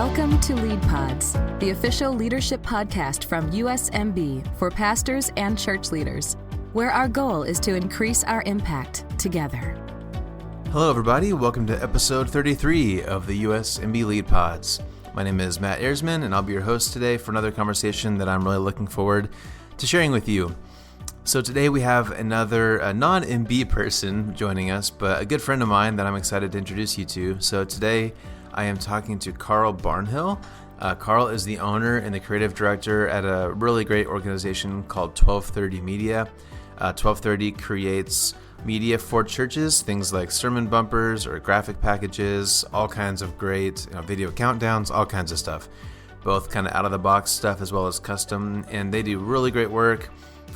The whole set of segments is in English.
Welcome to Lead Pods, the official leadership podcast from USMB for pastors and church leaders, where our goal is to increase our impact together. Hello, everybody. Welcome to episode 33 of the USMB Lead Pods. My name is Matt Ersman, and I'll be your host today for another conversation that I'm really looking forward to sharing with you. So today we have another non-MB person joining us, but a good friend of mine that I'm excited to introduce you to. So today I am talking to Carl Barnhill. Carl is the owner and the creative director at a really great organization called 1230 Media. 1230 creates media for churches, things like sermon bumpers or graphic packages, all kinds of great video countdowns, all kinds of stuff, both kind of out-of-the-box stuff as well as custom, and they do really great work.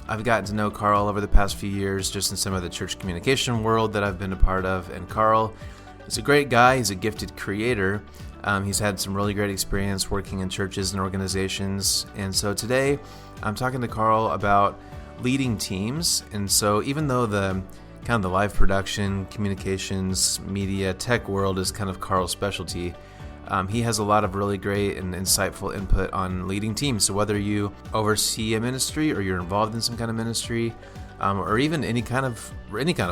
I've gotten to know Carl over the past few years just in some of the church communication world that I've been a part of, and Carl is a great guy. He's a gifted creator. He's had some really great experience working in churches and organizations, and so today I'm talking to Carl about leading teams. And so even though the live production, communications, media, tech world is kind of Carl's specialty, he has a lot of really great and insightful input on leading teams. So whether you oversee a ministry or you're involved in some kind of ministry, or even any kind of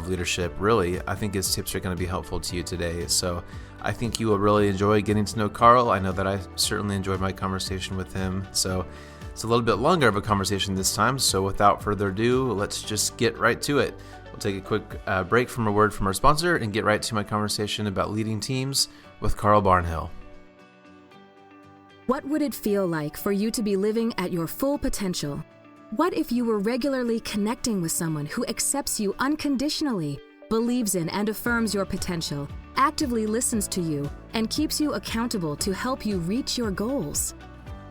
leadership, really, I think his tips are going to be helpful to you today. So I think you will really enjoy getting to know Carl. I know that I certainly enjoyed my conversation with him. So it's a little bit longer of a conversation this time. So without further ado, let's just get right to it. We'll take a quick break from a word from our sponsor and get right to my conversation about leading teams with Carl Barnhill. What would it feel like for you to be living at your full potential? What if you were regularly connecting with someone who accepts you unconditionally, believes in and affirms your potential, actively listens to you, and keeps you accountable to help you reach your goals?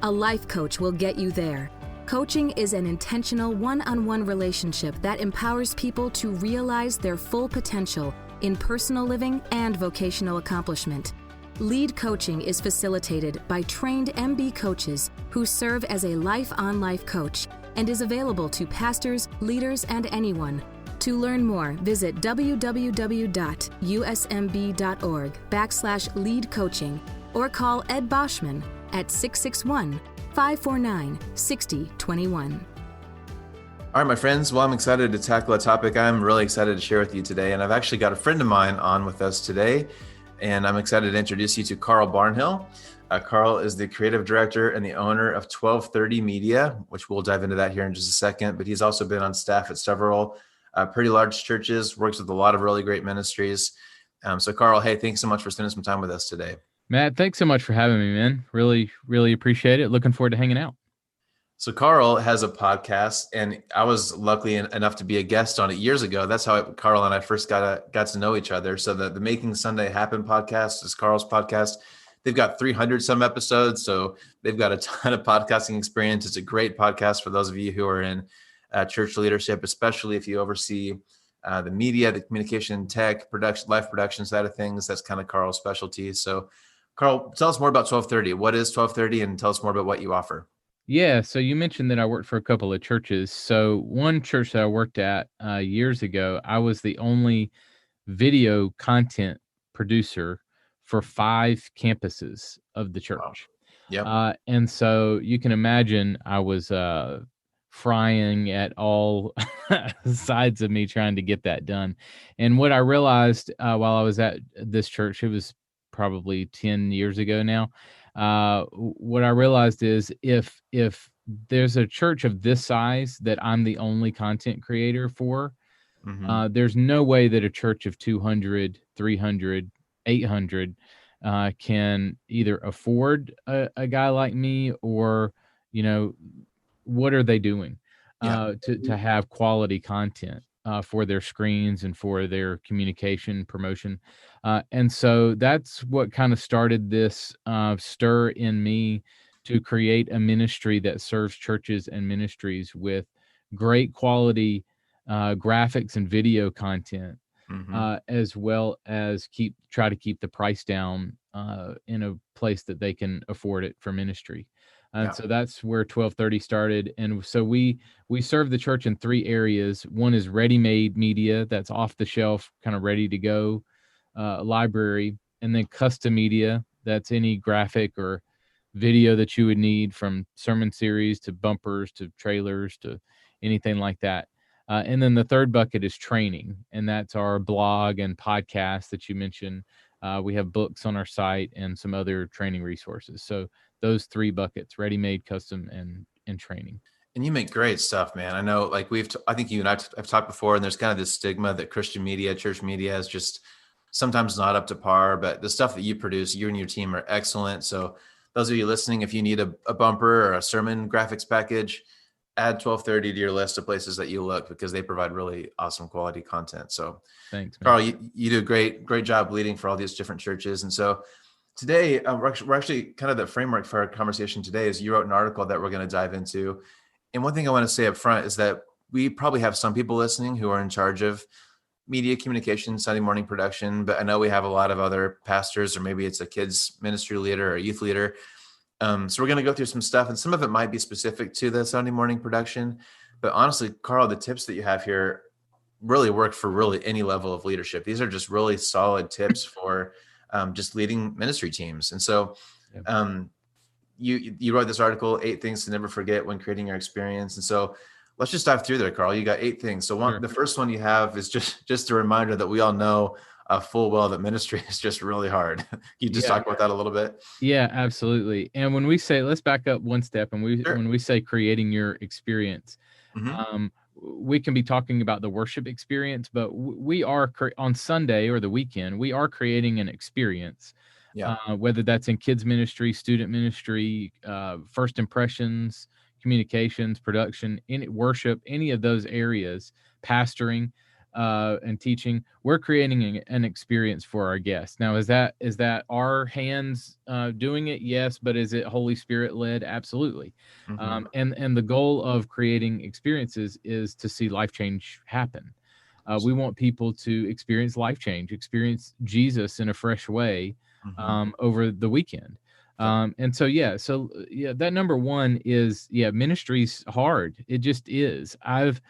A life coach will get you there. Coaching is an intentional one-on-one relationship that empowers people to realize their full potential in personal living and vocational accomplishment. Lead coaching is facilitated by trained MB coaches who serve as a life-on-life coach and is available to pastors, leaders, and anyone. To learn more, visit www.usmb.org/lead coaching or call Ed Boschman at 661-549-6021. All right, my friends. Well, I'm excited to tackle a topic I'm really excited to share with you today. And I've actually got a friend of mine on with us today, and I'm excited to introduce you to Carl Barnhill. Carl is the creative director and the owner of 1230 Media, which we'll dive into that here in just a second. But he's also been on staff at several pretty large churches, works with a lot of really great ministries. So Carl, hey, thanks so much for spending some time with us today. Matt, thanks so much for having me, man. Really, really appreciate it. Looking forward to hanging out. So Carl has a podcast, and I was lucky enough to be a guest on it years ago. That's how Carl and I first got to know each other. So the Making Sunday Happen podcast is Carl's podcast. They've got 300 some episodes, so they've got a ton of podcasting experience. It's a great podcast for those of you who are in church leadership, especially if you oversee the media, the communication, tech, production, live production side of things. That's kind of Carl's specialty. So Carl, tell us more about 1230. What is 1230, and tell us more about what you offer. Yeah, so you mentioned that I worked for a couple of churches. So one church that I worked at years ago, I was the only video content producer for 5 campuses of the church. Wow. Yep. And so you can imagine I was frying at all sides of me trying to get that done. And what I realized while I was at this church, it was probably 10 years ago now, what I realized is if there's a church of this size that I'm the only content creator for, there's no way that a church of 200, 300, 800 can either afford a guy like me, or, what are they doing to have quality content for their screens and for their communication promotion. And so that's what kind of started this stir in me to create a ministry that serves churches and ministries with great quality graphics and video content, as well as try to keep the price down in a place that they can afford it for ministry. So that's where 1230 started. And so we serve the church in 3 areas. One is ready-made media, that's off the shelf, kind of ready to go, library, and then custom media, that's any graphic or video that you would need, from sermon series to bumpers to trailers to anything like that. And then the third bucket is training, and that's our blog and podcast that you mentioned. We have books on our site and some other training resources. So those three buckets: ready-made, custom, and training. And you make great stuff, man. I know, like I think you and I have talked before, and there's kind of this stigma that Christian media, church media is just sometimes not up to par, but the stuff that you produce, you and your team are excellent. So those of you listening, if you need a bumper or a sermon graphics package, add 1230 to your list of places that you look, because they provide really awesome quality content. So Thanks, man. Carl, you do a great job leading for all these different churches. And so today, we're actually kind of the framework for our conversation today is you wrote an article that we're going to dive into. And one thing I want to say up front is that we probably have some people listening who are in charge of media communication, Sunday morning production, but I know we have a lot of other pastors, or maybe it's a kids ministry leader or a youth leader. So we're going to go through some stuff, and some of it might be specific to the Sunday morning production. But honestly, Carl, the tips that you have here really work for really any level of leadership. These are just really solid tips for just leading ministry teams. And so you wrote this article, 8 things to never forget when creating your experience. And so let's just dive through there, Carl. You got 8 things. So Sure. The first one you have is just a reminder that we all know full well that ministry is just really hard. Can you just talk about that a little bit? Yeah, absolutely. And when we say, let's back up one step, and Sure. when we say creating your experience, we can be talking about the worship experience, but we are on Sunday or the weekend, we are creating an experience. Yeah. Whether that's in kids ministry, student ministry, first impressions, communications, production, any worship, any of those areas, pastoring, and teaching, we're creating an experience for our guests. Now, is that our hands doing it? Yes, but is it Holy Spirit led? Absolutely. And the goal of creating experiences is to see life change happen. We want people to experience life change, experience Jesus in a fresh way over the weekend. And so that number one is, ministry's hard. It just is. I've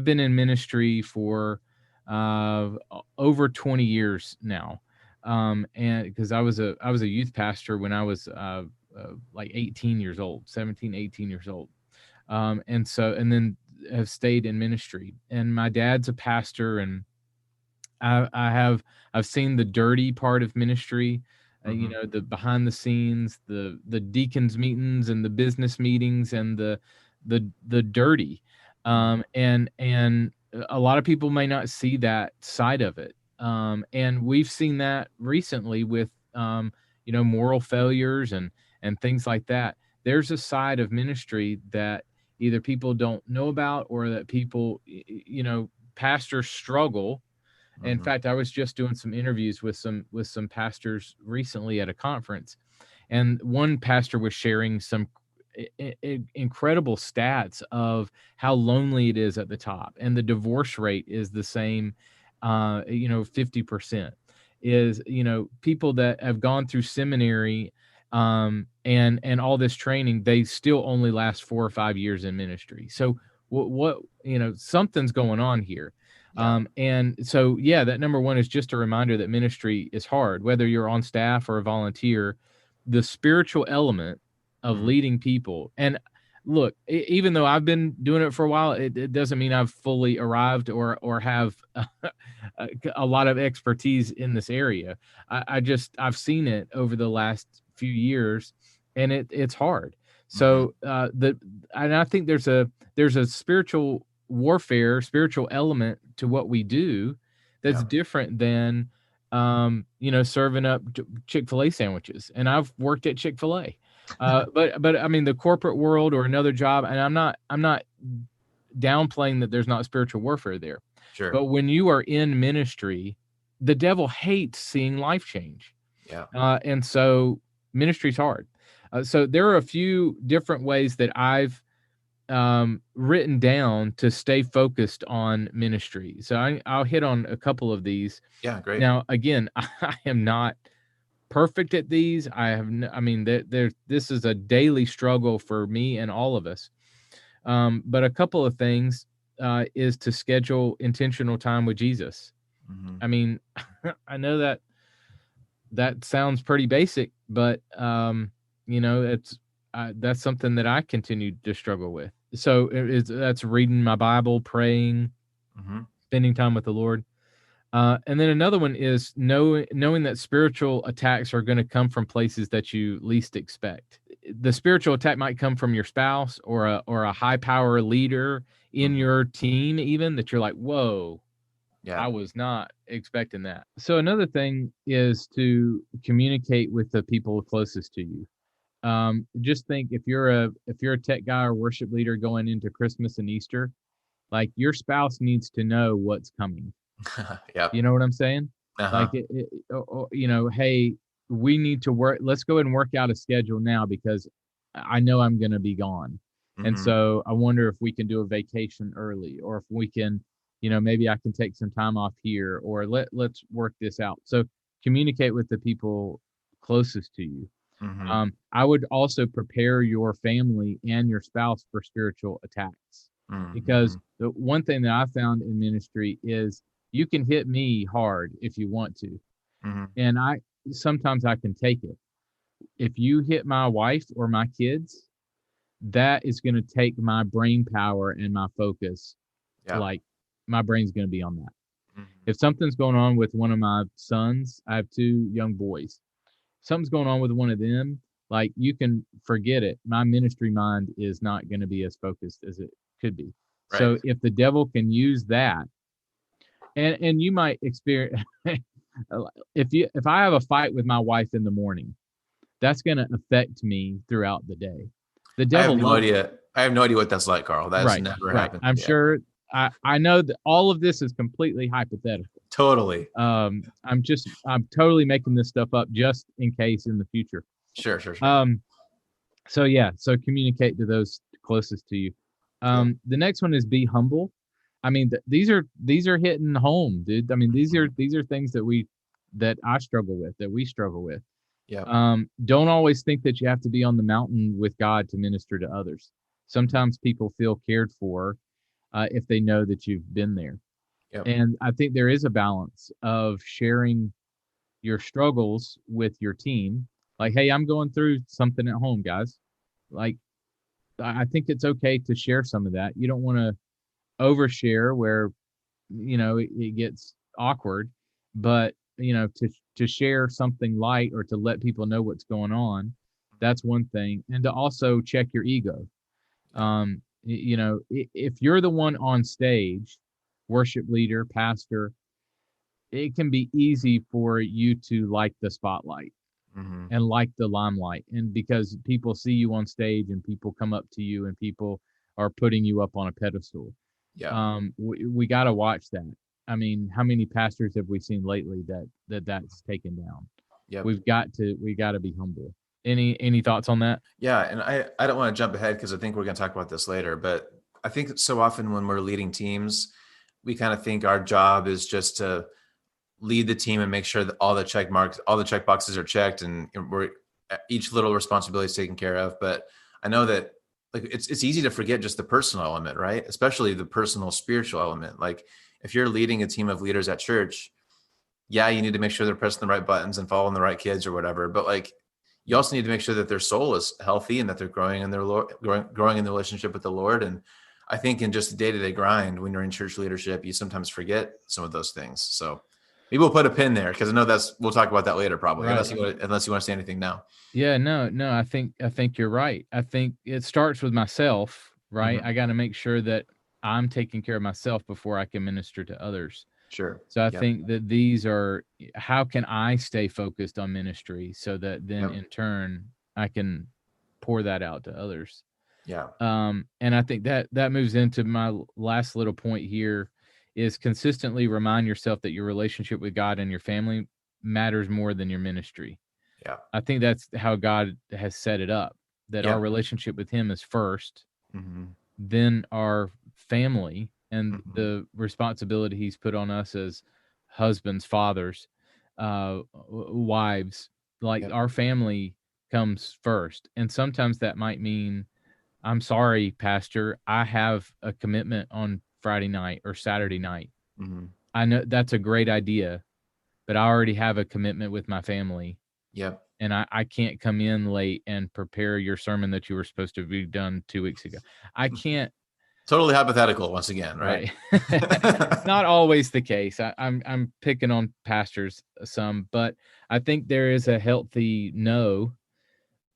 been in ministry for over 20 years now. And because I was a youth pastor when I was like 18 years old, 17, 18 years old. And then have stayed in ministry. And my dad's a pastor, and I've seen the dirty part of ministry, the behind the scenes, the deacons meetings and the business meetings, and the dirty. And a lot of people may not see that side of it. And we've seen that recently with, moral failures and things like that. There's a side of ministry that either people don't know about, or that people, pastors struggle. In fact, I was just doing some interviews with some pastors recently at a conference, and one pastor was sharing some incredible stats of how lonely it is at the top, and the divorce rate is the same. 50% is people that have gone through seminary and all this training, they still only last 4 or 5 years in ministry. So what something's going on here. And so that number one is just a reminder that ministry is hard, whether you're on staff or a volunteer. The spiritual element of leading people, and look, even though I've been doing it for a while, it doesn't mean I've fully arrived or have a lot of expertise in this area. I've seen it over the last few years, and it's hard. So and I think there's a spiritual warfare, spiritual element to what we do that's different than serving up Chick-fil-A sandwiches. And I've worked at Chick-fil-A. But I mean, the corporate world or another job, and I'm not downplaying that there's not spiritual warfare there. Sure. But when you are in ministry, the devil hates seeing life change. And so ministry's hard. So there are a few different ways that I've written down to stay focused on ministry. So I'll hit on a couple of these. Yeah, great. Now, again, I am not perfect at these. This is a daily struggle for me and all of us. But a couple of things is to schedule intentional time with Jesus. I mean, I know that sounds pretty basic, but that's something that I continue to struggle with. So that's reading my Bible, praying, spending time with the Lord. And then another one is knowing that spiritual attacks are going to come from places that you least expect. The spiritual attack might come from your spouse or a high power leader in your team, even that you're like, whoa, I was not expecting that. So another thing is to communicate with the people closest to you. Just think if you're a tech guy or worship leader going into Christmas and Easter, like your spouse needs to know what's coming. Yep. You know what I'm saying? Uh-huh. Like, hey, we need to work. Let's go ahead and work out a schedule now because I know I'm going to be gone. And so I wonder if we can do a vacation early, or if we can, maybe I can take some time off here, or let's work this out. So communicate with the people closest to you. I would also prepare your family and your spouse for spiritual attacks, because the one thing that I found in ministry is you can hit me hard if you want to. And sometimes I can take it. If you hit my wife or my kids, that is going to take my brain power and my focus. Yeah. Like my brain's going to be on that. If something's going on with one of my sons, I have 2 young boys. Something's going on with one of them, like you can forget it. My ministry mind is not going to be as focused as it could be. Right. So if the devil can use that, and you might experience, if I have a fight with my wife in the morning, that's going to affect me throughout the day. The devil. I have no idea what that's like, Carl. That's never happened. I'm sure. I know that all of this is completely hypothetical. Totally. I'm totally making this stuff up just in case in the future. Sure. So communicate to those closest to you. The next one is be humble. I mean, these are hitting home, dude. I mean, these are things that I struggle with, that we struggle with. Yeah. Don't always think that you have to be on the mountain with God to minister to others. Sometimes people feel cared for if they know that you've been there. Yep. And I think there is a balance of sharing your struggles with your team. Like, hey, I'm going through something at home, guys. Like, I think it's okay to share some of that. You don't want to overshare where, it gets awkward, but, to share something light or to let people know what's going on, that's one thing. And to also check your ego. If you're the one on stage, worship leader, pastor, it can be easy for you to like the spotlight and like the limelight. And because people see you on stage and people come up to you and people are putting you up on a pedestal. Yeah. We got to watch that. I mean, how many pastors have we seen lately that's taken down? Yeah. We got to be humble. Any thoughts on that? Yeah. And I don't want to jump ahead because I think we're going to talk about this later, but I think so often when we're leading teams, we kind of think our job is just to lead the team and make sure that all the check boxes are checked and each little responsibility is taken care of. But I know that it's easy to forget just the personal element, right? Especially the personal spiritual element. Like if you're leading a team of leaders at church, yeah, you need to make sure they're pressing the right buttons and following the right kids or whatever. But like, you also need to make sure that their soul is healthy and that they're growing in growing in the relationship with the Lord. And I think in just the day-to-day grind, when you're in church leadership, you sometimes forget some of those things. So maybe we'll put a pin there because I know we'll talk about that later probably, right. unless you want to say anything now. Yeah, no, I think you're right. I think it starts with myself, right? I got to make sure that I'm taking care of myself before I can minister to others. Sure. So I think that these are, how can I stay focused on ministry so that then in turn I can pour that out to others. Yeah. And I think that moves into my last little point here is consistently remind yourself that your relationship with God and your family matters more than your ministry. Yeah. I think that's how God has set it up, that our relationship with him is first, then our family and the responsibility he's put on us as husbands, fathers, wives, like our family comes first. And sometimes that might mean, I'm sorry, Pastor, I have a commitment on Friday night or Saturday night. I know that's a great idea, but I already have a commitment with my family. Yep. And I can't come in late and prepare your sermon that you were supposed to be done 2 weeks ago. I can't. Totally hypothetical once again, right? It's not always the case. I'm picking on pastors some, but I think there is a healthy no,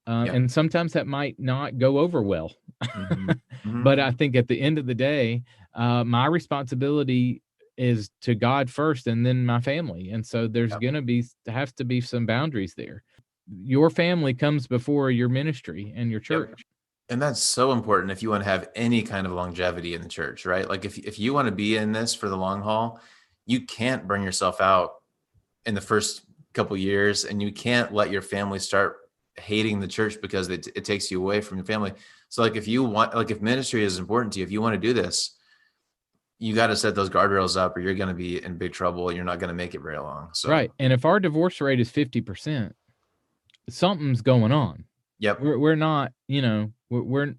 Yep. and sometimes that might not go over well. Mm-hmm. But I think at the end of the day, my responsibility is to God first and then my family. And so there's Yep. going to have to be some boundaries there. Your family comes before your ministry and your church. Yep. And that's so important if you want to have any kind of longevity in the church, right? Like if you want to be in this for the long haul, you can't bring yourself out in the first couple of years, and you can't let your family start hating the church because it takes you away from your family. So like if ministry is important to you, if you want to do this, you got to set those guardrails up or you're going to be in big trouble and you're not going to make it very long. So Right. And if our divorce rate is 50%, something's going on. Yep. We're not, we're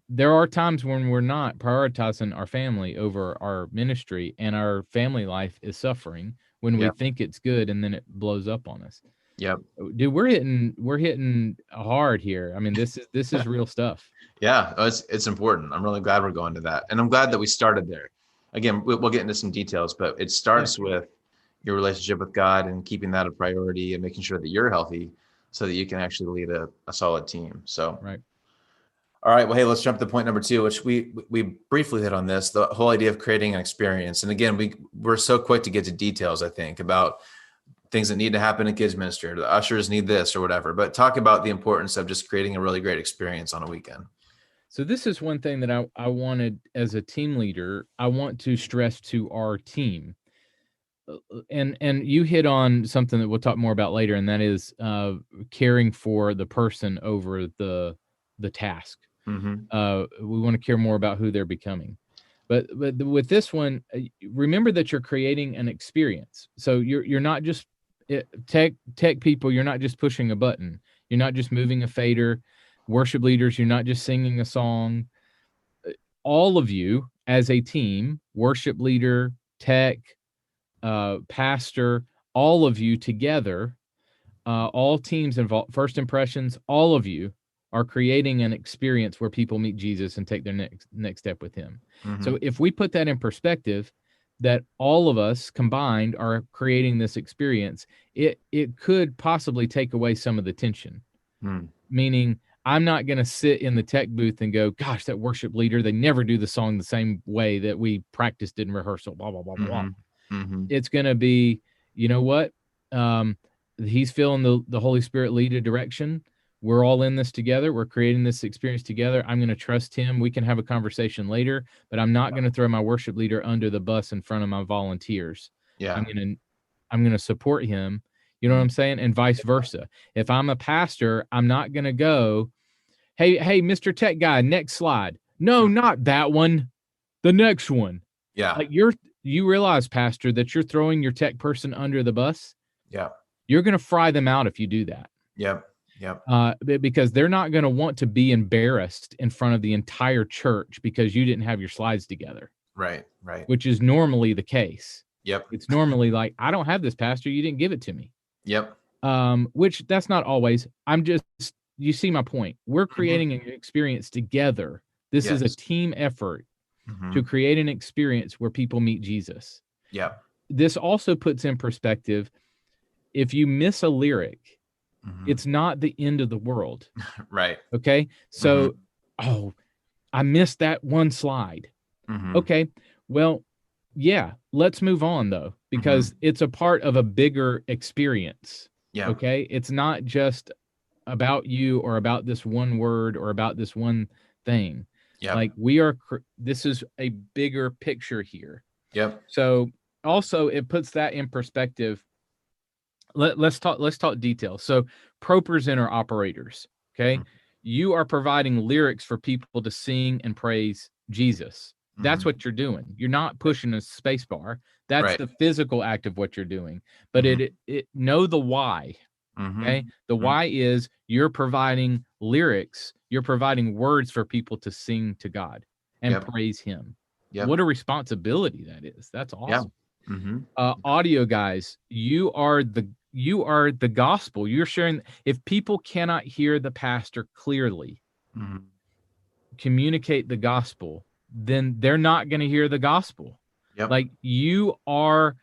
there are times when we're not prioritizing our family over our ministry, and our family life is suffering when we think it's good, and then it blows up on us. Yep. Dude, we're hitting hard here. I mean, this is real stuff. Yeah, it's important. I'm really glad we're going to that. And I'm glad that we started there. Again, we'll get into some details, but it starts with your relationship with God and keeping that a priority and making sure that you're healthy so that you can actually lead a solid team. So, right. All right. Well, hey, let's jump to point number 2, which we briefly hit on this, the whole idea of creating an experience. And again, we're so quick to get to details, I think, about things that need to happen in kids ministry, or the ushers need this or whatever, but talk about the importance of just creating a really great experience on a weekend. So this is one thing that I wanted as a team leader, I want to stress to our team. And you hit on something that we'll talk more about later, and that is caring for the person over the task. Mm-hmm. We want to care more about who they're becoming. But with this one, remember that you're creating an experience. So you're not just tech people. You're not just pushing a button. You're not just moving a fader. Worship leaders, you're not just singing a song. All of you as a team, worship leader, tech, pastor, all of you together, all teams involved, first impressions, all of you are creating an experience where people meet Jesus and take their next step with him. Mm-hmm. So if we put that in perspective, that all of us combined are creating this experience, it could possibly take away some of the tension. Meaning, I'm not going to sit in the tech booth and go, gosh, that worship leader, they never do the song the same way that we practiced in rehearsal, blah, blah, blah, blah. Mm-hmm. It's going to be, you know what? He's feeling the Holy Spirit lead a direction. We're all in this together. We're creating this experience together. I'm going to trust him. We can have a conversation later, but I'm not going to throw my worship leader under the bus in front of my volunteers. Yeah. I'm going to support him. You know what I'm saying? And vice versa. If I'm a pastor, I'm not going to go, hey, Mr. Tech guy, next slide. No, not that one. The next one. Yeah. Like you realize, pastor, that you're throwing your tech person under the bus. Yeah. You're going to fry them out if you do that. Yep. Because they're not going to want to be embarrassed in front of the entire church because you didn't have your slides together. Right. Which is normally the case. Yep. It's normally like, I don't have this, pastor. You didn't give it to me. Yep. Which that's not always. You see my point. We're creating an experience together. This is a team effort to create an experience where people meet Jesus. Yeah. This also puts in perspective, if you miss a lyric, it's not the end of the world. Right. Okay. So, I missed that one slide. Okay. Well, yeah, let's move on though, because it's a part of a bigger experience. Yeah. Okay. It's not just about you or about this one word or about this one thing. Yeah. Like this is a bigger picture here. Yep. So also it puts that in perspective. Let's talk details. So pro presenter operators. Okay. You are providing lyrics for people to sing and praise Jesus. That's what you're doing. You're not pushing a space bar. That's the physical act of what you're doing. But it know the why. Okay. The why is you're providing lyrics. You're providing words for people to sing to God and praise him. What a responsibility that is. That's awesome. Audio guys, you are you are the gospel. You're sharing. If people cannot hear the pastor clearly communicate the gospel, then they're not going to hear the gospel. Yep. Like, you are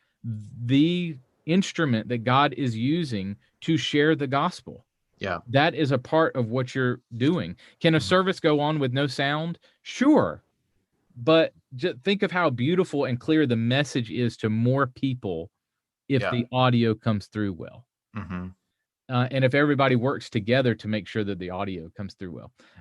the instrument that God is using to share the gospel. Yeah. That is a part of what you're doing. Can a service go on with no sound? Sure. But just think of how beautiful and clear the message is to more people if the audio comes through well. And if everybody works together to make sure that the audio comes through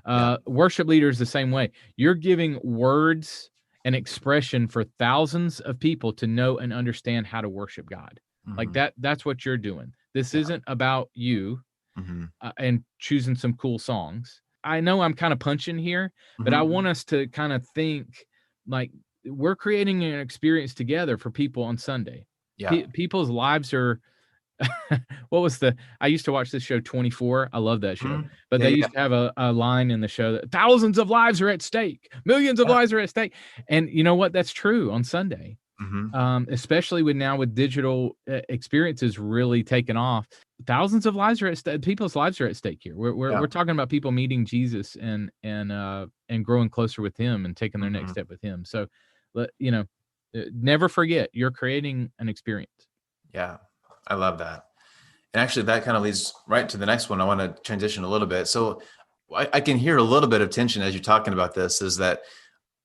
well. Worship leaders the same way. You're giving words and expression for thousands of people to know and understand how to worship God. Like that's what you're doing. This isn't about you and choosing some cool songs. I know I'm kind of punching here, but I want us to kind of think like we're creating an experience together for people on Sunday. People's lives are I used to watch this show 24. I love that show. But they used to have a line in the show that thousands of lives are at stake, millions of lives are at stake. And you know what? That's true on Sunday. Especially with digital experiences really taking off. Thousands of lives are at stake. People's lives are at stake here. We're talking about people meeting Jesus and growing closer with him and taking their next step with him. So, never forget, you're creating an experience. Yeah, I love that. And actually, that kind of leads right to the next one. I want to transition a little bit. So I can hear a little bit of tension as you're talking about this, is that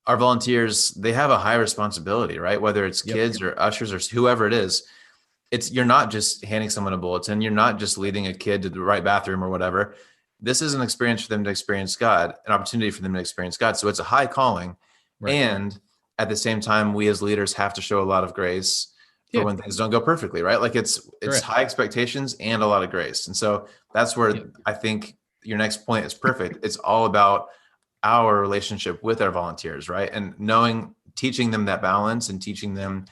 our volunteers, they have a high responsibility, right? Whether it's kids or ushers or whoever it is, you're not just handing someone a bulletin. You're not just leading a kid to the right bathroom or whatever. This is an experience for them to experience God, an opportunity for them to experience God. So it's a high calling. Right. And at the same time, we as leaders have to show a lot of grace for when things don't go perfectly, right? Like it's high expectations and a lot of grace. And so that's where I think your next point is perfect. It's all about our relationship with our volunteers, right? And teaching them that balance and teaching them,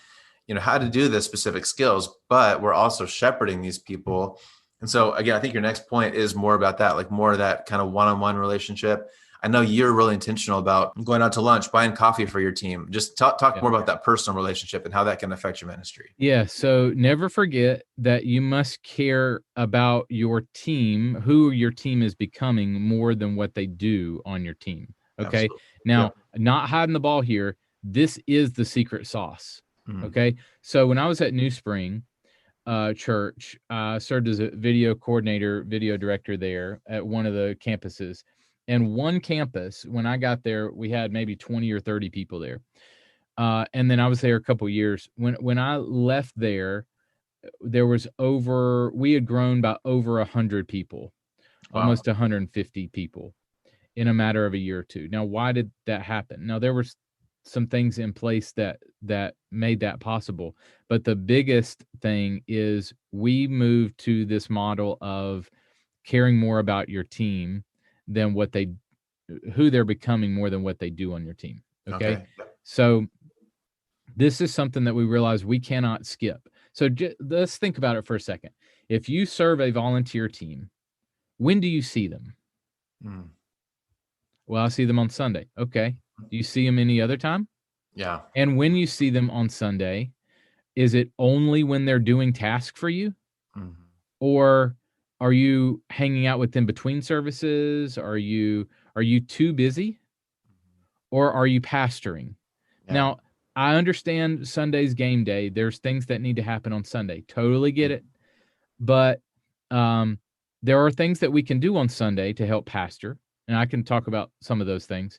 how to do the specific skills, but we're also shepherding these people. And so again, I think your next point is more about that, like more of that kind of one-on-one relationship. I know you're really intentional about going out to lunch, buying coffee for your team. Just talk more about that personal relationship and how that can affect your ministry. Yeah. So never forget that you must care about your team, who your team is becoming, more than what they do on your team. Okay. Absolutely. Now, not hiding the ball here. This is the secret sauce. Okay. So when I was at New Spring Church, I served as a video director there at one of the campuses. And one campus, when I got there, we had maybe 20 or 30 people there. And then I was there a couple of years. When I left there, we had grown by over 100 people, almost 150 people in a matter of a year or two. Now, why did that happen? Now, there were some things in place that made that possible. But the biggest thing is we moved to this model of caring more about your team than who they're becoming more than what they do on your team. Okay. So this is something that we realize we cannot skip. So let's think about it for a second. If you serve a volunteer team, when do you see them? Well, I see them on Sunday. Okay. Do you see them any other time? Yeah. And when you see them on Sunday, is it only when they're doing tasks for you? Or are you hanging out with them between services? Are you too busy? Or are you pastoring? Yeah. Now, I understand Sunday's game day. There's things that need to happen on Sunday. Totally get it. But there are things that we can do on Sunday to help pastor. And I can talk about some of those things.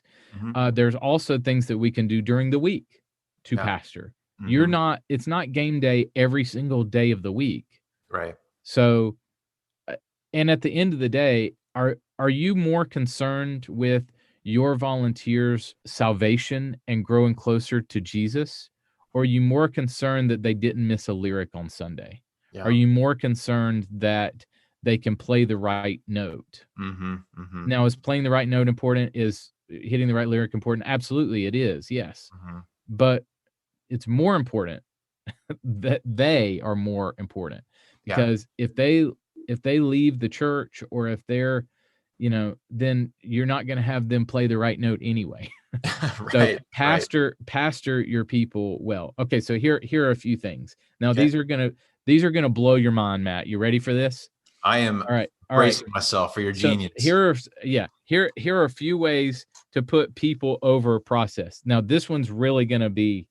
There's also things that we can do during the week to pastor. It's not game day every single day of the week. Right. So, and at the end of the day, are you more concerned with your volunteers' salvation and growing closer to Jesus? Or are you more concerned that they didn't miss a lyric on Sunday? Yeah. Are you more concerned that they can play the right note? Now, is playing the right note important? Is hitting the right lyric important? Absolutely, it is. Yes. But it's more important that they are more important, because if they leave the church, or if they're, then you're not going to have them play the right note anyway. So pastor your people well. Okay. So here are a few things. Now, these are going to, These are going to blow your mind, Matt. You ready for this? I am All right. bracing myself for your genius. Here are a few ways to put people over a process. Now, this one's really going to be,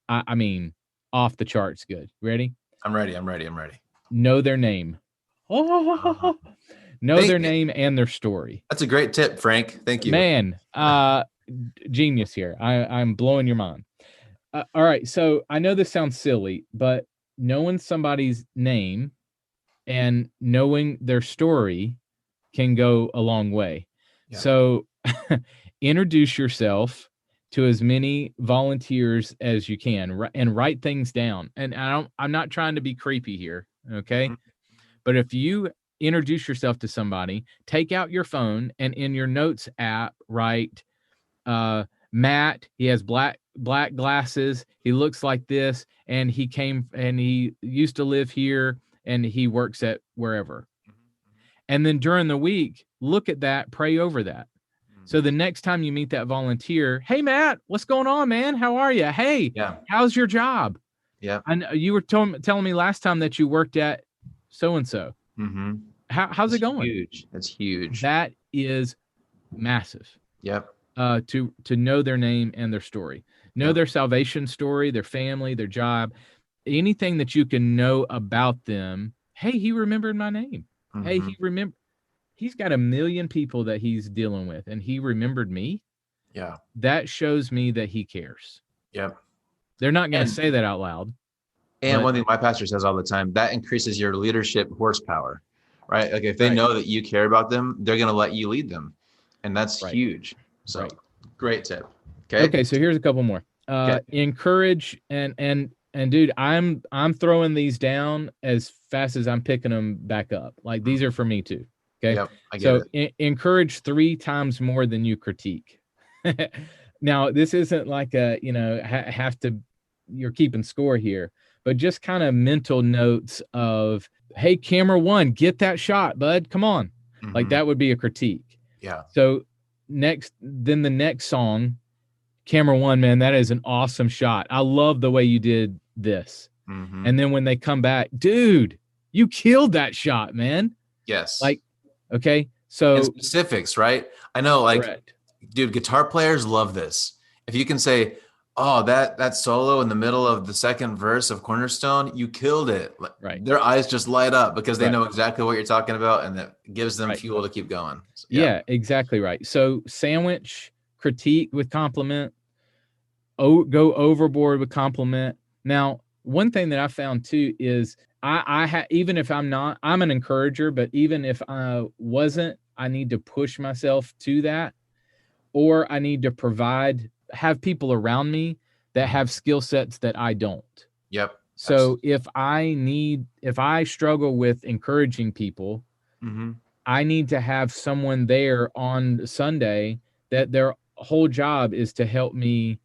I mean, off the charts good. Ready? I'm ready. Know their name. Know their name and their story. That's a great tip, Frank. Thank you. Man, genius here. I'm blowing your mind. All right. So I know this sounds silly, but knowing somebody's name and knowing their story can go a long way. Yeah. So introduce yourself to as many volunteers as you can and write things down. And I'm not trying to be creepy here. Okay. Mm-hmm. But if you introduce yourself to somebody, take out your phone and in your notes app, write, Matt, he has black glasses. He looks like this. And he used to live here and he works at wherever. And then during the week, look at that, pray over that. So the next time you meet that volunteer, hey, Matt, what's going on, man? How are you? Hey, how's your job? Yeah. I know you were telling me last time that you worked at so-and-so. Mm-hmm. How's it going? Huge. That's huge. That is massive. Yep. To know their name and their story, know their salvation story, their family, their job, anything that you can know about them. Hey, he remembered my name. Mm-hmm. Hey, he's got 1 million people that he's dealing with and he remembered me. Yeah. That shows me that he cares. Yep. They're not going to say that out loud. And one thing my pastor says all the time, that increases your leadership horsepower, right? Like if they know that you care about them, they're going to let you lead them. And that's huge. So great tip. Okay. So here's a couple more. Encourage and dude, I'm throwing these down as fast as I'm picking them back up. Like these are for me too. Okay. Yep, I get it. Encourage 3 times more than you critique. Now, this isn't like you're keeping score here, but just kind of mental notes of, hey, camera 1, get that shot, bud. Come on. Mm-hmm. Like that would be a critique. Yeah. So the next song, camera 1, man, that is an awesome shot. I love the way you did this. Mm-hmm. And then when they come back, dude, you killed that shot, man. Yes. Like, okay. So and specifics, right? I know, like, correct. Dude, guitar players love this. If you can say, oh, that solo in the middle of the second verse of Cornerstone, you killed it. Right. Their eyes just light up because they know exactly what you're talking about, and that gives them fuel to keep going. So, yeah, exactly right. So sandwich, critique with compliment, go overboard with compliment. Now, one thing that I found too is even if I'm an encourager, but even if I wasn't, I need to push myself to that, or I need to have people around me that have skill sets that I don't. Yep. So if I struggle with encouraging people, mm-hmm. I need to have someone there on Sunday that their whole job is to help me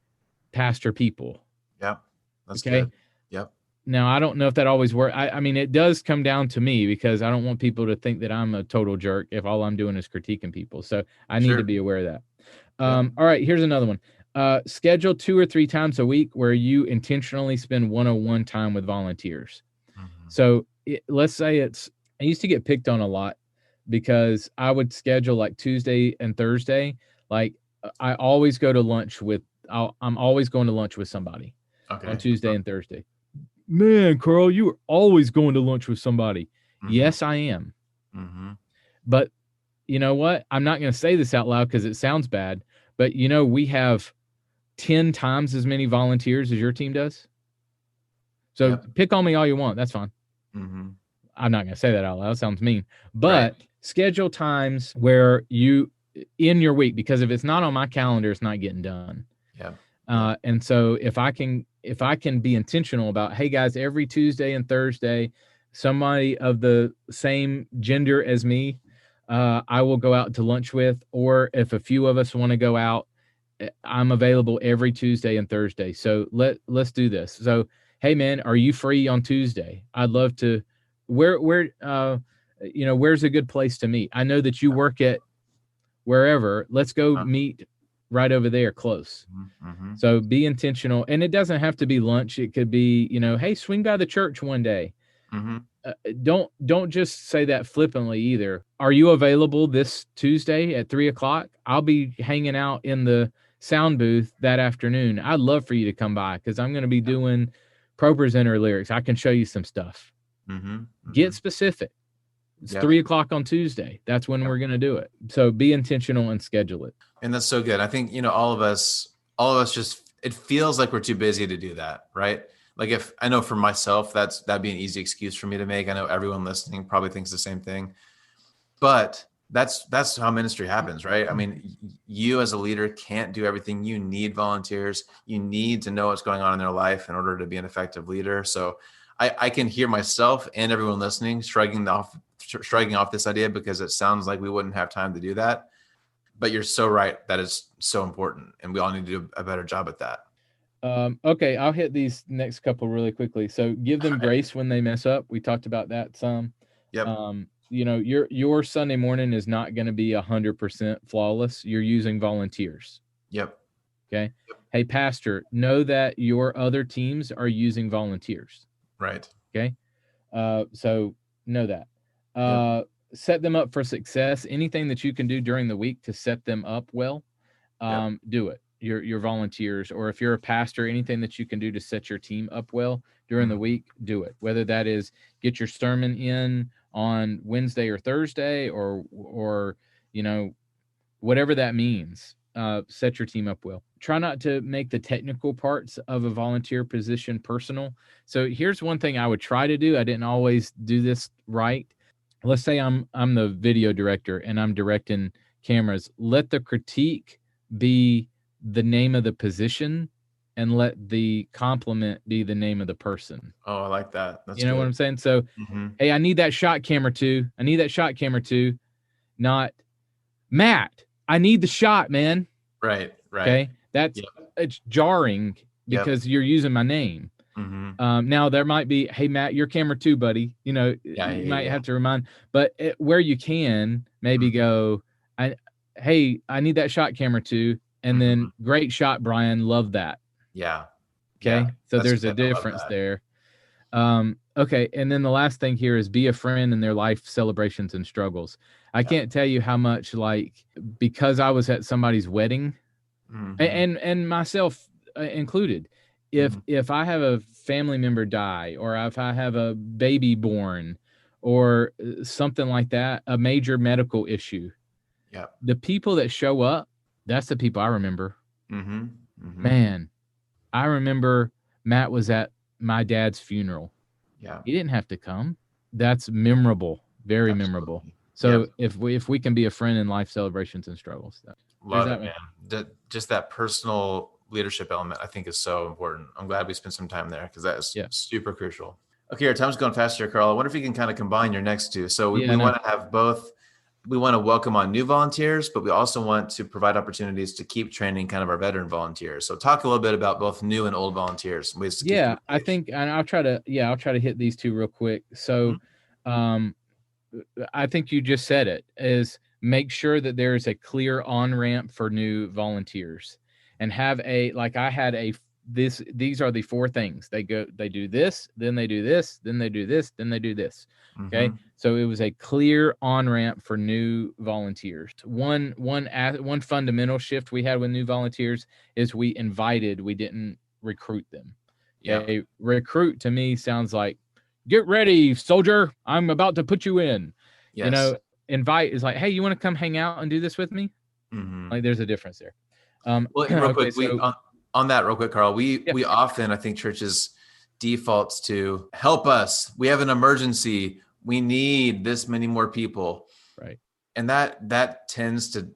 pastor people. Yep. That's good. Yep. Now, I don't know if that always works. I mean, it does come down to me because I don't want people to think that I'm a total jerk if all I'm doing is critiquing people. So I need to be aware of that. All right, here's another one. Schedule 2 or 3 times a week where you intentionally spend one-on-one time with volunteers. Mm-hmm. So let's say I used to get picked on a lot because I would schedule like Tuesday and Thursday. Like I always go to lunch I'm always going to lunch with somebody on Tuesday and Thursday. Man, Carl, you are always going to lunch with somebody. Mm-hmm. Yes, I am. Mm-hmm. But you know what? I'm not going to say this out loud because it sounds bad, but we have 10 times as many volunteers as your team does. So pick on me all you want. That's fine. Mm-hmm. I'm not going to say that out loud. It sounds mean, but schedule times where in your week, because if it's not on my calendar, it's not getting done. Yeah. And so if I can be intentional about, hey guys, every Tuesday and Thursday, somebody of the same gender as me, I will go out to lunch with, or if a few of us want to go out, I'm available every Tuesday and Thursday. So let's do this. So, hey man, are you free on Tuesday? I'd love to. Where's a good place to meet? I know that you work at wherever. Let's go meet right over there close. Mm-hmm. So be intentional. And it doesn't have to be lunch. It could be, hey, swing by the church one day. Mm-hmm. Don't just say that flippantly either. Are you available this Tuesday at 3:00? I'll be hanging out in the sound booth that afternoon. I'd love for you to come by because I'm going to be doing Pro Presenter lyrics. I can show you some stuff. Mm-hmm. Mm-hmm. Get specific. It's Yep. 3:00 on Tuesday. That's when we're going to do it. So be intentional and schedule it. And that's so good. I think, all of us just, it feels like we're too busy to do that, right? Like if I know for myself, that'd be an easy excuse for me to make. I know everyone listening probably thinks the same thing, but that's how ministry happens, right? I mean, you as a leader can't do everything. You need volunteers. You need to know what's going on in their life in order to be an effective leader. So I can hear myself and everyone listening shrugging off this idea because it sounds like we wouldn't have time to do that. But you're so right. That is so important. And we all need to do a better job at that. Okay, I'll hit these next couple really quickly. So give them grace when they mess up. We talked about that some. Yep. Your Sunday morning is not going to be 100% flawless. You're using volunteers. Yep. Okay. Yep. Hey, pastor, know that your other teams are using volunteers. Right. Okay. So know that. Set them up for success. Anything that you can do during the week to set them up well, do it. Your volunteers, or if you're a pastor, anything that you can do to set your team up well during the week, do it. Whether that is get your sermon in on Wednesday or Thursday, or whatever that means, set your team up well. Try not to make the technical parts of a volunteer position personal. So here's one thing I would try to do. I didn't always do this right. Let's say I'm the video director and I'm directing cameras. Let the critique be the name of the position and let the compliment be the name of the person. Oh, I like that. That's what I'm saying? So, hey, I need that shot camera too. Not Matt, I need the shot, man. Right. Okay. It's jarring because you're using my name. Now there might be, hey, Matt, your camera too, buddy. You might have to remind, but where you can maybe go, hey, I need that shot camera too. And then great shot, Brian. Love that. Yeah. Okay. So there's a difference there. Okay. And then the last thing here is be a friend in their life celebrations and struggles. I can't tell you how much, because I was at somebody's wedding and myself included, if I have a family member die, or if I have a baby born or something like that, a major medical issue, the people that show up, that's the people I remember. Man, I remember Matt was at my dad's funeral. Yeah. He didn't have to come. That's memorable. Very memorable. So if we can be a friend in life celebrations and struggles. Love it, man. Just that personal leadership element, I think, is so important. I'm glad we spent some time there because that is super crucial. Okay, our time's going fast here, Carl. I wonder if you can kind of combine your next two. So we want to have both. We want to welcome on new volunteers, but we also want to provide opportunities to keep training kind of our veteran volunteers. So talk a little bit about both new and old volunteers. I think, and I'll try to hit these two real quick. So, I think you just said it, is make sure that there is a clear on-ramp for new volunteers, and have these are the four things. They do this, then they do this, then they do this, then they do this. Okay. So it was a clear on-ramp for new volunteers. One fundamental shift we had with new volunteers is we didn't recruit them. Okay? Recruit to me sounds like, get ready, soldier, I'm about to put you in. Invite is like, hey, you want to come hang out and do this with me? Like there's a difference there. Real quick, on that real quick, Carl, we often, I think, churches defaults to help us. We have an emergency. We need this many more people. Right. And that tends to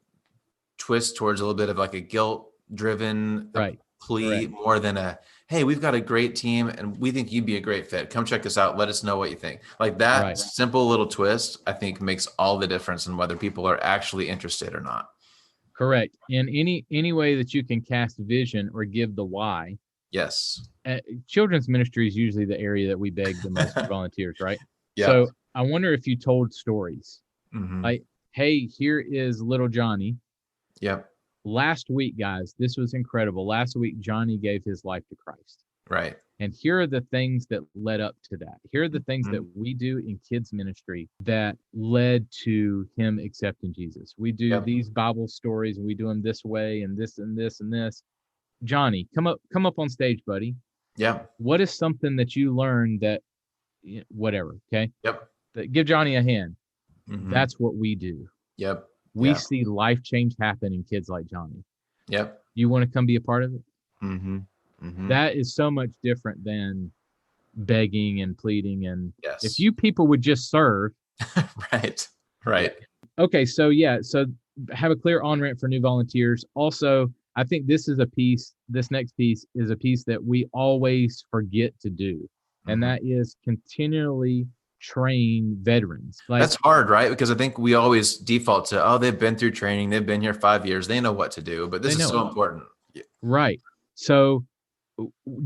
twist towards a little bit of like a guilt-driven plea more than a, hey, we've got a great team and we think you'd be a great fit. Come check us out. Let us know what you think. Like that simple little twist, I think, makes all the difference in whether people are actually interested or not. Correct. In any way that you can cast vision or give the why. Yes. Children's ministry is usually the area that we beg the most for volunteers, right? Yeah. So I wonder if you told stories. Like, hey, here is little Johnny. Yep. Last week, guys, this was incredible. Last week, Johnny gave his life to Christ. Right. And here are the things that led up to that. Here are the things Mhm. that we do in kids ministry that led to him accepting Jesus. We do Yep. these Bible stories and we do them this way and this and this and this. Johnny, come up on stage, buddy. Yep. What is something that you learned that whatever, okay? Yep. Give Johnny a hand. Hmm. That's what we do. Yep. We Yeah. see life change happen in kids like Johnny. Yep. You want to come be a part of it? Hmm. Hmm. That is so much different than begging and pleading. And if Yes. you people would just serve. Right. Right. Okay, so yeah, so have a clear on ramp for new volunteers. Also, I think this next piece is a piece that we always forget to do, and Hmm. that is continually train veterans. Like, That's hard, right? Because I think we always default to, oh, they've been through training, they've been here 5 years, they know what to do. But they this is know it. so important. Yeah. Right. So,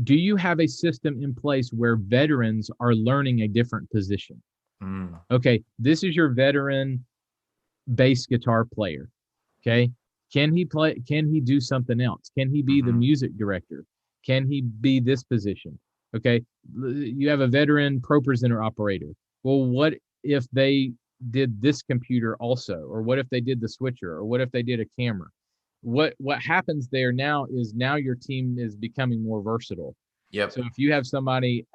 do you have a system in place where veterans are learning a different position? Mm. Okay, this is your veteran bass guitar player. Okay. Can he play? Can he do something else? Can he be the Hmm. music director? Can he be this position? Okay. You have a veteran pro presenter operator. Well, what if they did this computer also? Or what if they did the switcher? Or what if they did a camera? What happens there now is now your team is becoming more versatile. Yep. So if you have somebody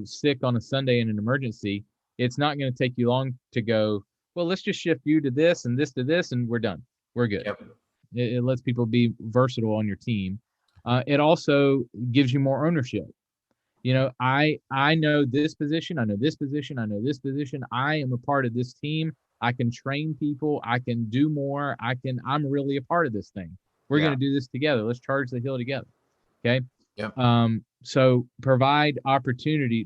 sick on a Sunday in an emergency, it's not going to take you long to go, well, let's just shift you to this and this to this, and we're done. We're good. Yep. It lets people be versatile on your team. It also gives you more ownership. I know this position, I know this position, I know this position. I am a part of this team. I can train people. I can do more. I'm really a part of this thing. We're going Yeah. to do this together. Let's charge the hill together. Okay. Yep. So provide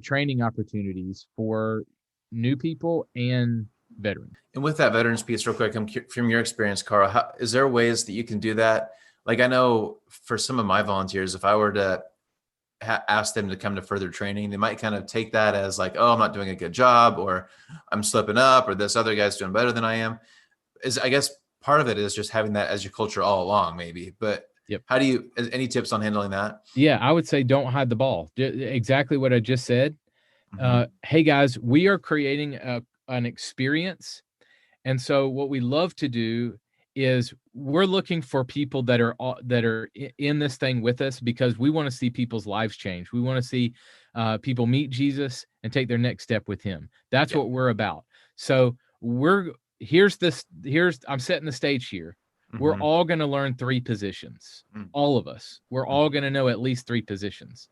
training opportunities for new people and veterans. And with that veterans piece, real quick, from your experience, Carl, is there ways that you can do that? Like, I know for some of my volunteers, if I were to ask them to come to further training, they might kind of take that as like, oh, I'm not doing a good job, or I'm slipping up, or this other guy's doing better than I am. I guess part of it is just having that as your culture all along, maybe. But Yep. any tips on handling that? Yeah, I would say don't hide the ball. Exactly what I just said. Mm-hmm. Hey guys, we are creating an experience. And so what we love to do is we're looking for people that are in this thing with us because we want to see people's lives change. We want to see people meet Jesus and take their next step with him. That's what we're about. So I'm setting the stage here. We're Mm-hmm. all going to learn 3 positions. Mm-hmm. All of us. We're all going to know at least 3 positions.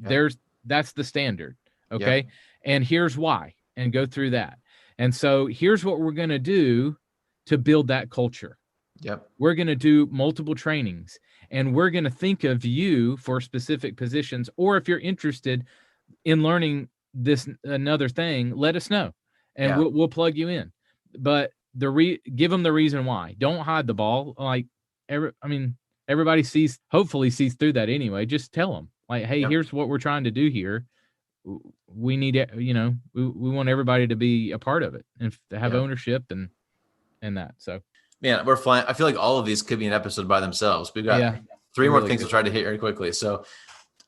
Okay. That's the standard. Okay. Yep. And here's why, and go through that. And so here's what we're going to do to build that culture. Yep. We're going to do multiple trainings, and we're going to think of you for specific positions. Or if you're interested in learning another thing, let us know, and Yeah. we'll plug you in. But give them the reason why. Don't hide the ball. Like everybody hopefully sees through that anyway. Just tell them, like, hey, Yep. here's what we're trying to do here. We need it, we want everybody to be a part of it and to have ownership and that. So man, we're flying. I feel like all of these could be an episode by themselves. We've got 3 more things to try to hit very quickly. So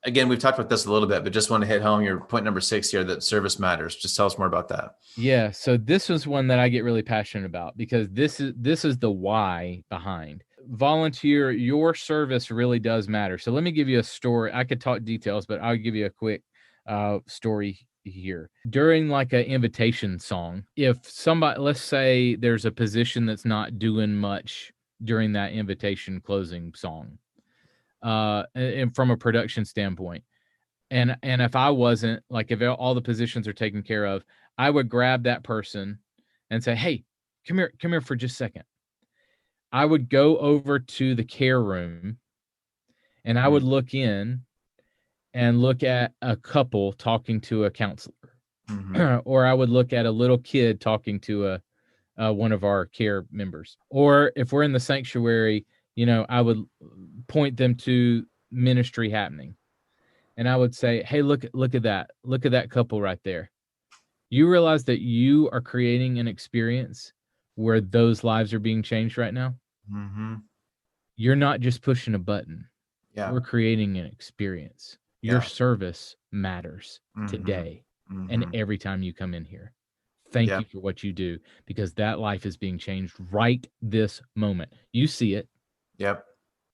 again, we've talked about this a little bit, but just want to hit home your point number 6 here, that service matters. Just tell us more about that. Yeah. So this was one that I get really passionate about because this is the why behind volunteer. Your service really does matter. So let me give you a story. I could talk details, but I'll give you a quick story here. During like an invitation song, if somebody, let's say there's a position that's not doing much during that invitation closing song, and from a production standpoint, and if I wasn't, like, if all the positions are taken care of, I would grab that person and say, hey, come here for just a second. I would go over to the care room and I would look in and look at a couple talking to a counselor, or I would look at a little kid talking to one of our care members. Or if we're in the sanctuary, I would point them to ministry happening. And I would say, hey, look at that. Look at that couple right there. You realize that you are creating an experience where those lives are being changed right now? Mm-hmm. You're not just pushing a button. Yeah. We're creating an experience. Your Yeah. service matters Mm-hmm. today and Mm-hmm. every time you come in here. Thank Yeah. you for what you do, because that life is being changed right this moment. You see it. Yep.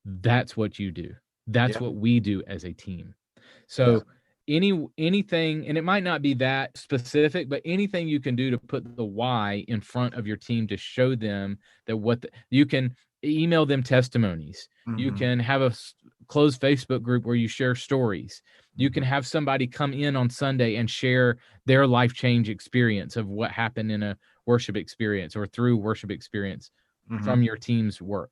That's what you do. That's Yep. what we do as a team. Yeah. So anything, and it might not be that specific, but anything you can do to put the why in front of your team to show them that you can email them testimonies. You Mm-hmm. can have a closed Facebook group where you share stories. You Mm-hmm. can have somebody come in on Sunday and share their life change experience of what happened in a worship experience or through worship experience Mm-hmm. from your team's work.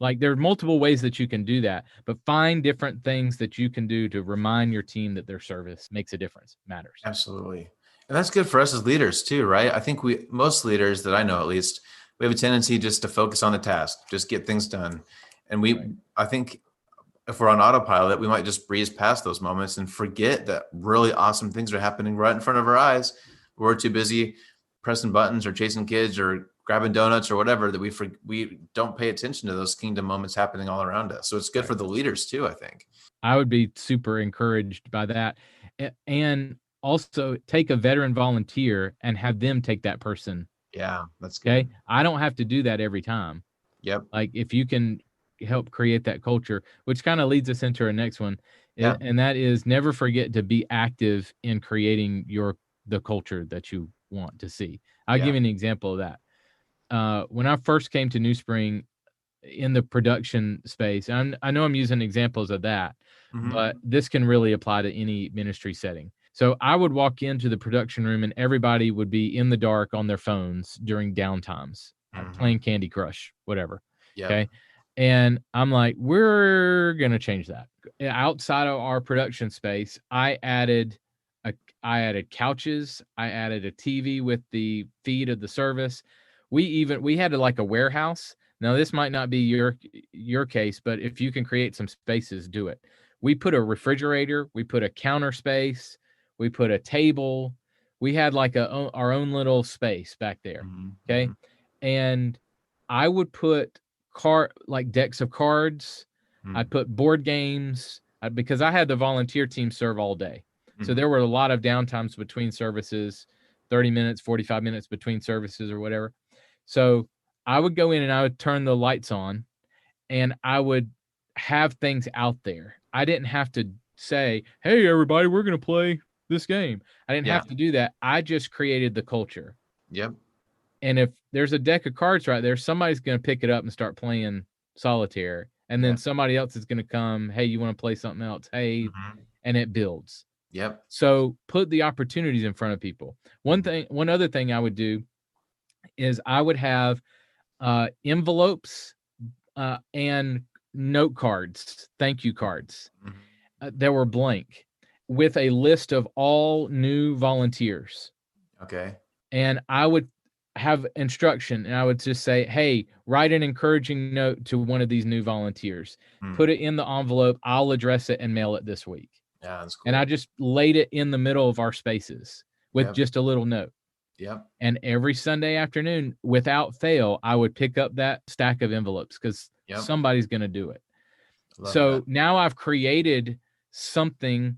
Like, there are multiple ways that you can do that, but find different things that you can do to remind your team that their service makes a difference, matters. Absolutely. And that's good for us as leaders too, right? I think most leaders that I know, at least, we have a tendency just to focus on the task, just get things done. And Right. I think if we're on autopilot, we might just breeze past those moments and forget that really awesome things are happening right in front of our eyes. We're too busy pressing buttons or chasing kids or grabbing donuts or whatever that we don't pay attention to those kingdom moments happening all around us. So it's good Right. for the leaders too, I think. I would be super encouraged by that. And also take a veteran volunteer and have them take that person. Yeah, that's good. Okay. I don't have to do that every time. Yep. Like, if you can help create that culture, which kind of leads us into our next one, Yeah. and that is never forget to be active in creating the culture that you want to see. I'll Yeah. give you an example of that. When I first came to New Spring in the production space, and I know I'm using examples of that, Mm-hmm. but this can really apply to any ministry setting. So I would walk into the production room and everybody would be in the dark on their phones during downtimes, Mm-hmm. playing Candy Crush, whatever. Yep. Okay. And I'm like, we're going to change that. Outside of our production space, I added couches. I added a TV with the feed of the service. We had like a warehouse. Now, this might not be your case, but if you can create some spaces, do it. We put a refrigerator, we put a counter space, we put a table. We had like our own little space back there. Mm-hmm. Okay. And I would put like decks of cards. Mm-hmm. I'd put board games because I had the volunteer team serve all day. So Mm-hmm. there were a lot of downtimes between services, 30 minutes, 45 minutes between services or whatever. So I would go in and I would turn the lights on and I would have things out there. I didn't have to say, hey, everybody, we're going to play this game. I didn't have to do that. I just created the culture. Yep. And if there's a deck of cards right there, somebody's going to pick it up and start playing solitaire. And then somebody else is going to come, hey, you want to play something else? Hey, and it builds. Yep. So put the opportunities in front of people. One other thing I would do is I would have envelopes and note cards, thank you cards that were blank with a list of all new volunteers. Okay. And I would have instruction and I would just say, hey, write an encouraging note to one of these new volunteers. Put it in the envelope. I'll address it and mail it this week. Yeah, that's cool. And I just laid it in the middle of our spaces with just a little note. Yep. And every Sunday afternoon, without fail, I would pick up that stack of envelopes because somebody's going to do it. So now I've created something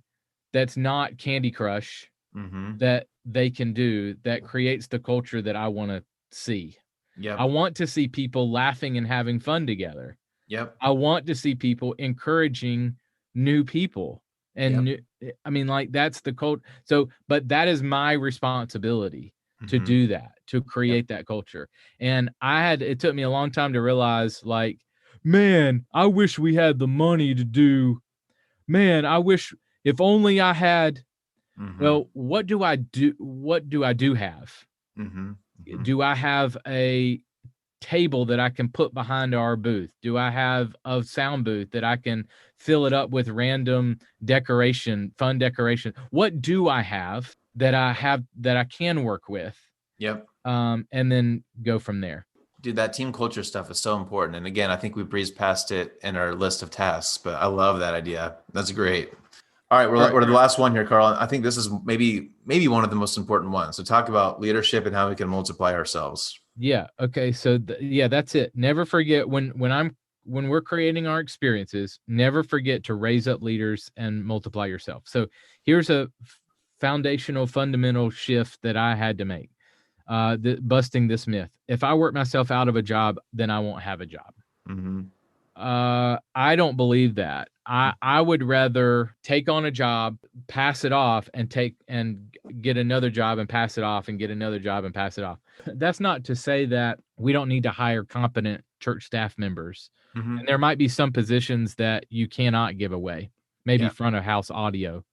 that's not Candy Crush that they can do that creates the culture that I want to see. Yep. I want to see people laughing and having fun together. Yep. I want to see people encouraging new people. And I mean, like, that's the cult. So, but that is my responsibility to do that, to create that culture. And it took me a long time to realize, like, man, I wish we had the money to do, I wish if only I had, well, what do I do? What do I do have? Do I have a table that I can put behind our booth? Do I have a sound booth that I can fill it up with random fun decoration? What do I have that I can work with? Yep. And then go from there. Dude, that team culture stuff is so important. And again, I think we breezed past it in our list of tasks, but I love that idea. That's great. All right, we're the last one here, Carl. I think this is maybe one of the most important ones. So talk about leadership and how we can multiply ourselves. Yeah. Okay. So that's it. Never forget when I'm when we're creating our experiences, never forget to raise up leaders and multiply yourself. So here's a foundational, fundamental shift that I had to make, busting this myth. If I work myself out of a job, then I won't have a job. Mm-hmm. I don't believe that. I would rather take on a job, pass it off, and get another job and pass it off, and get another job and pass it off. That's not to say that we don't need to hire competent church staff members. Mm-hmm. And there might be some positions that you cannot give away. Maybe front of house audio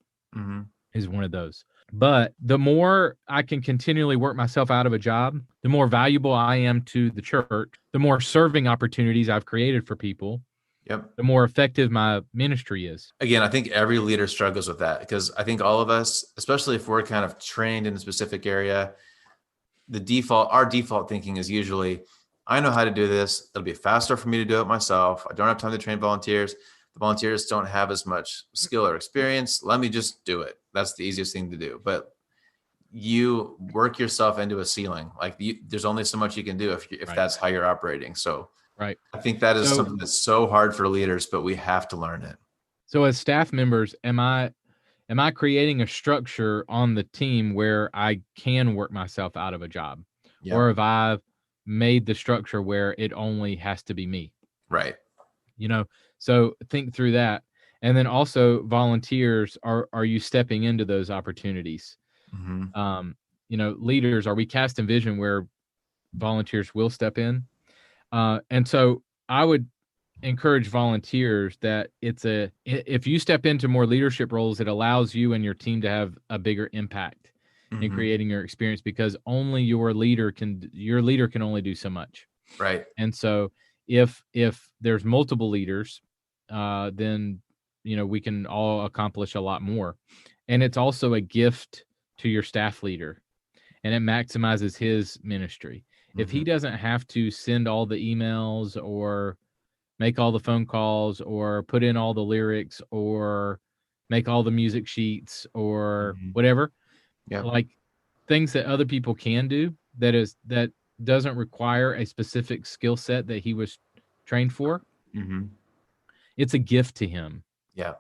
is one of those. But the more I can continually work myself out of a job, the more valuable I am to the church, the more serving opportunities I've created for people, the more effective my ministry is. Again, I think every leader struggles with that, because I think all of us, especially if we're kind of trained in a specific area, our default thinking is usually, I know how to do this. It'll be faster for me to do it myself. I don't have time to train volunteers. The volunteers don't have as much skill or experience. Let me just do it. That's the easiest thing to do. But you work yourself into a ceiling. Like there's only so much you can do if that's how you're operating. So I think that is something that's so hard for leaders, but we have to learn it. So as staff members, am I creating a structure on the team where I can work myself out of a job? Or have I made the structure where it only has to be me? Right. So think through that. And then also volunteers, are you stepping into those opportunities? Leaders, are we casting vision where volunteers will step in? And so I would encourage volunteers that if you step into more leadership roles, it allows you and your team to have a bigger impact in creating your experience, because only your leader can only do so much. Right. And so if there's multiple leaders, then we can all accomplish a lot more. And it's also a gift to your staff leader, and it maximizes his ministry. If he doesn't have to send all the emails or make all the phone calls or put in all the lyrics or make all the music sheets or whatever, like things that other people can do, that doesn't require a specific skill set that he was trained for, it's a gift to him. Yeah.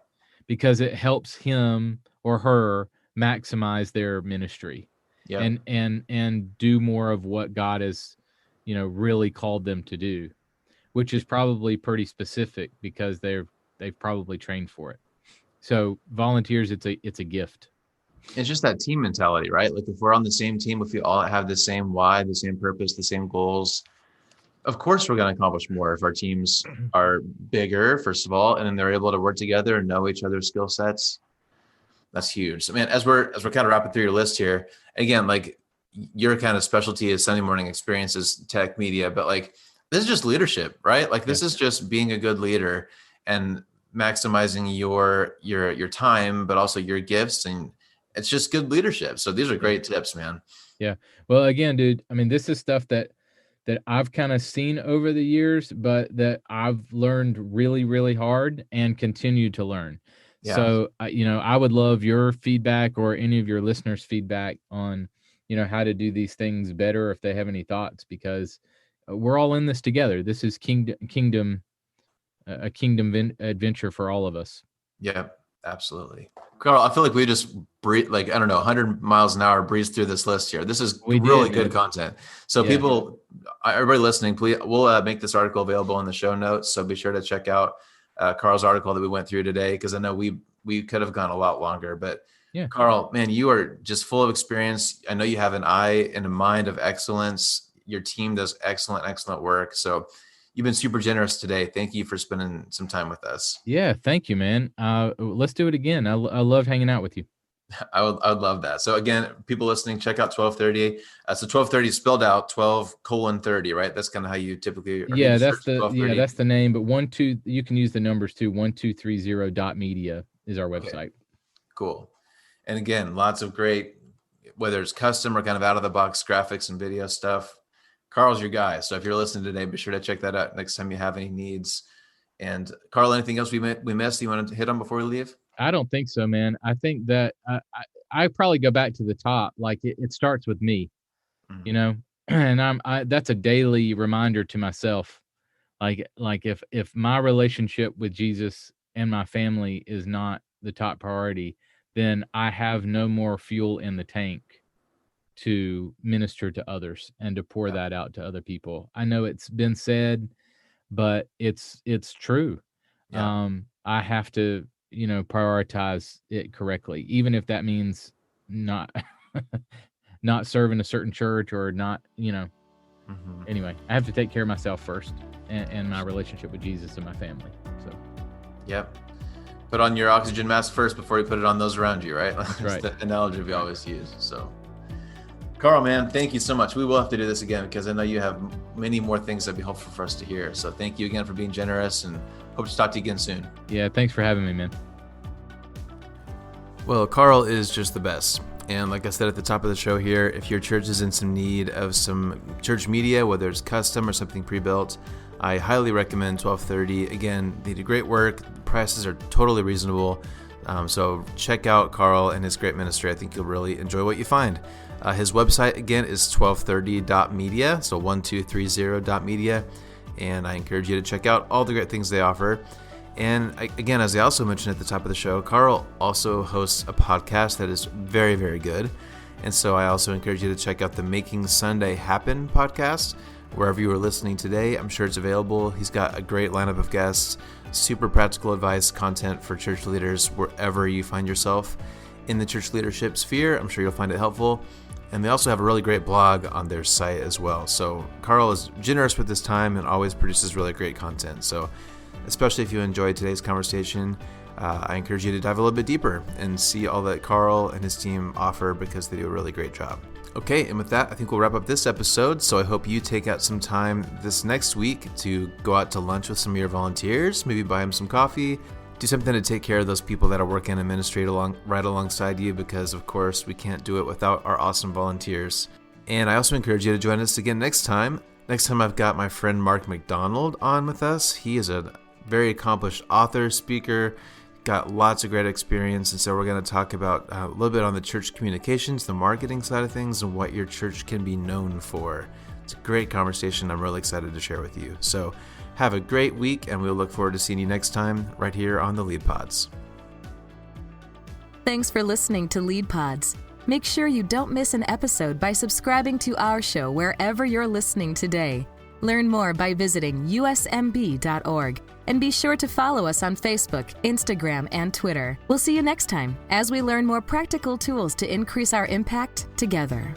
Because it helps him or her maximize their ministry and do more of what God has, really called them to do, which is probably pretty specific because they've probably trained for it. So volunteers, it's a gift. It's just that team mentality, right? Like if we're on the same team, if we all have the same why, the same purpose, the same goals, of course we're going to accomplish more if our teams are bigger, first of all, and then they're able to work together and know each other's skill sets. That's huge. So, man, as we're kind of wrapping through your list here, again, like your kind of specialty is Sunday morning experiences, tech media, but like this is just leadership, right? Like this is just being a good leader and maximizing your time, but also your gifts, and it's just good leadership. So these are great tips, man. Yeah. Well, again, dude, I mean, this is stuff that I've kind of seen over the years, but that I've learned really, really hard and continue to learn. Yeah. So, I would love your feedback or any of your listeners' feedback on, how to do these things better, if they have any thoughts, because we're all in this together. This is a kingdom adventure for all of us. Yeah, absolutely. Carl, I feel like we just breathe, 100 miles an hour breeze through this list here. This is really good content. So people, everybody listening, please, we'll make this article available in the show notes. So be sure to check out Carl's article that we went through today, because I know we could have gone a lot longer, but Carl, man, you are just full of experience. I know you have an eye and a mind of excellence. Your team does excellent work. So you've been super generous today. Thank you for spending some time with us. Yeah, thank you, man. Let's do it again. I love hanging out with you. I would love that. So again, people listening, check out 1230. So 1230 spelled out 12:30, right? That's kind of how you typically. That's the name. But you can use the numbers too. 1230.media is our website. Okay. Cool. And again, lots of great, whether it's custom or kind of out of the box graphics and video stuff. Carl's your guy. So if you're listening today, be sure to check that out next time you have any needs. And Carl, anything else we missed you want to hit on before we leave? I don't think so, man. I think that I probably go back to the top. Like it starts with me, and that's a daily reminder to myself. Like if my relationship with Jesus and my family is not the top priority, then I have no more fuel in the tank to minister to others and to pour that out to other people. I know it's been said, but it's true. Yeah. I have to, prioritize it correctly, even if that means not not serving a certain church or not, Hmm. anyway, I have to take care of myself first and my relationship with Jesus and my family. So Yep. Put on your oxygen mask first before you put it on those around you, right? That's right. the analogy we always use. So, Carl, man, thank you so much. We will have to do this again because I know you have many more things that'd be helpful for us to hear. So thank you again for being generous, and hope to talk to you again soon. Yeah, thanks for having me, man. Well, Carl is just the best. And like I said at the top of the show here, if your church is in some need of some church media, whether it's custom or something pre-built, I highly recommend 1230. Again, they do great work. The prices are totally reasonable. So check out Carl and his great ministry. I think you'll really enjoy what you find. His website, again, is 1230.media, so 1230.media. And I encourage you to check out all the great things they offer. And again, as I also mentioned at the top of the show, Carl also hosts a podcast that is very, very good. And so I also encourage you to check out the Making Sunday Happen podcast. Wherever you are listening today, I'm sure it's available. He's got a great lineup of guests, super practical advice, content for church leaders wherever you find yourself in the church leadership sphere. I'm sure you'll find it helpful. And they also have a really great blog on their site as well. So Carl is generous with his time and always produces really great content. So especially if you enjoyed today's conversation, I encourage you to dive a little bit deeper and see all that Carl and his team offer because they do a really great job. Okay, and with that, I think we'll wrap up this episode. So I hope you take out some time this next week to go out to lunch with some of your volunteers, maybe buy them some coffee, do something to take care of those people that are working in ministry right alongside you, because of course we can't do it without our awesome volunteers. And I also encourage you to join us again next time. Next time I've got my friend Mark McDonald on with us. He is a very accomplished author, speaker, got lots of great experience, and so we're going to talk about a little bit on the church communications, the marketing side of things, and what your church can be known for. It's a great conversation I'm really excited to share with you. So have a great week, and we'll look forward to seeing you next time right here on the Lead Pods. Thanks for listening to Lead Pods. Make sure you don't miss an episode by subscribing to our show wherever you're listening today. Learn more by visiting usmb.org. And be sure to follow us on Facebook, Instagram, and Twitter. We'll see you next time as we learn more practical tools to increase our impact together.